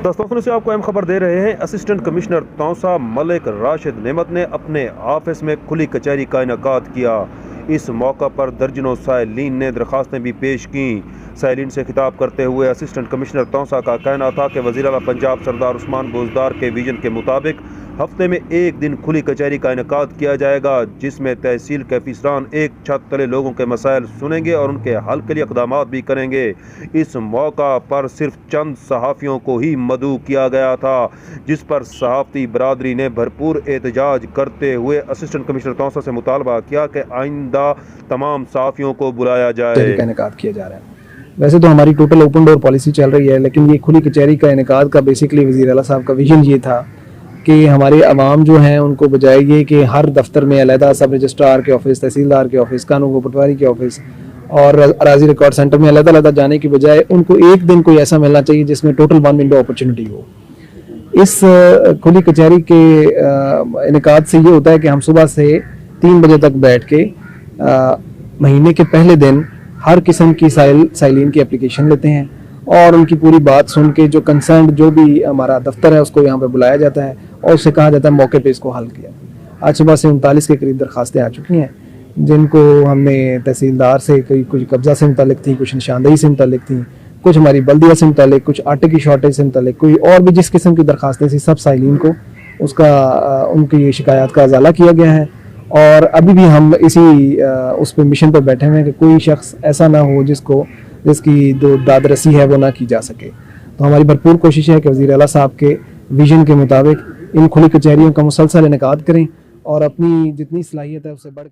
दस्तों से आपको अहम खबर दे रहे हैं। असिस्टेंट कमिश्नर तौसा मलिक राशिद नेमत ने अपने ऑफिस में खुली कचहरी का इनेकाद किया। इस मौका पर दर्जनों साइलिन ने दरखास्तें भी पेश की। साइलिन से खिताब करते हुए असिस्टेंट कमिश्नर तौसा का कहना था कि वज़ीर आला पंजाब सरदार उस्मान बुज़दार के विजन के मुताबिक हफ्ते में एक दिन खुली कचहरी का इनेकाद किया जाएगा, जिसमें तहसील के अफसरान एक छत तले लोगों के मसाइल सुनेंगे और उनके हल के लिए इक़दामात भी करेंगे। इस मौका पर सिर्फ चंद सहाफ़ियों को ही मदऊ किया गया था, जिस पर सहाफ़ती बरादरी ने भरपूर एहतजाज करते हुए असिस्टेंट कमिश्नर तौसा से मुतालबा किया कि आइंदा तमाम सहाफ़ियों को बुलाया जाए। इनेकाद किया जा रहा है। वैसे तो हमारी टोटल ओपन डोर पॉलिसी चल रही है, लेकिन ये खुली कचहरी का इनेकाद का बेसिकली वज़ीर आला साहब का विजन ये था कि हमारे अवाम जो हैं उनको बजाय ये कि हर दफ्तर में अलहदा सब रजिस्ट्रार के ऑफिस, तहसीलदार के ऑफिस, कानून को पटवारी के ऑफिस और अराजी रिकॉर्ड सेंटर में अलग-अलग जाने की बजाय उनको एक दिन कोई ऐसा मिलना चाहिए जिसमें टोटल 1 विंडो अपॉर्चुनिटी हो। इस खुली कचहरी के इनेकाद से ये होता है कि हम सुबह से 3 बजे तक बैठ के महीने के पहले दिन हर किस्म की साइलिन की एप्लीकेशन लेते हैं और उनकी पूरी बात सुन के जो कंसर्न जो भी हमारा दफ्तर है उसको यहाँ पे बुलाया जाता है और उससे कहा जाता है मौके पे इसको हल किया। आज सुबह से 39 के करीब दरखास्तें आ चुकी हैं, जिनको हमने तहसीलदार से कुछ कब्जा से मुतालिक थी, कुछ निशानदही से मुतालिक थी, कुछ हमारी बल्दिया से मुतालिक, कुछ आटे की शॉर्टेज से मुतालिक, कोई और भी जिस किस्म की दरखास्तें थी सब साइलिन को उसका उनकी शिकायत का अजाला किया गया है। और अभी भी हम इसी उस पर मिशन पर बैठे हुए हैं कि कोई शख्स ऐसा ना हो जिसकी जो दादरसी है वो ना की जा सके। तो हमारी भरपूर कोशिश है कि वज़ीर आला साहब के विजन के मुताबिक इन खुली कचहरियों का मुसलसल इनेकाद करें और अपनी जितनी सलाहियत है उससे बढ़कर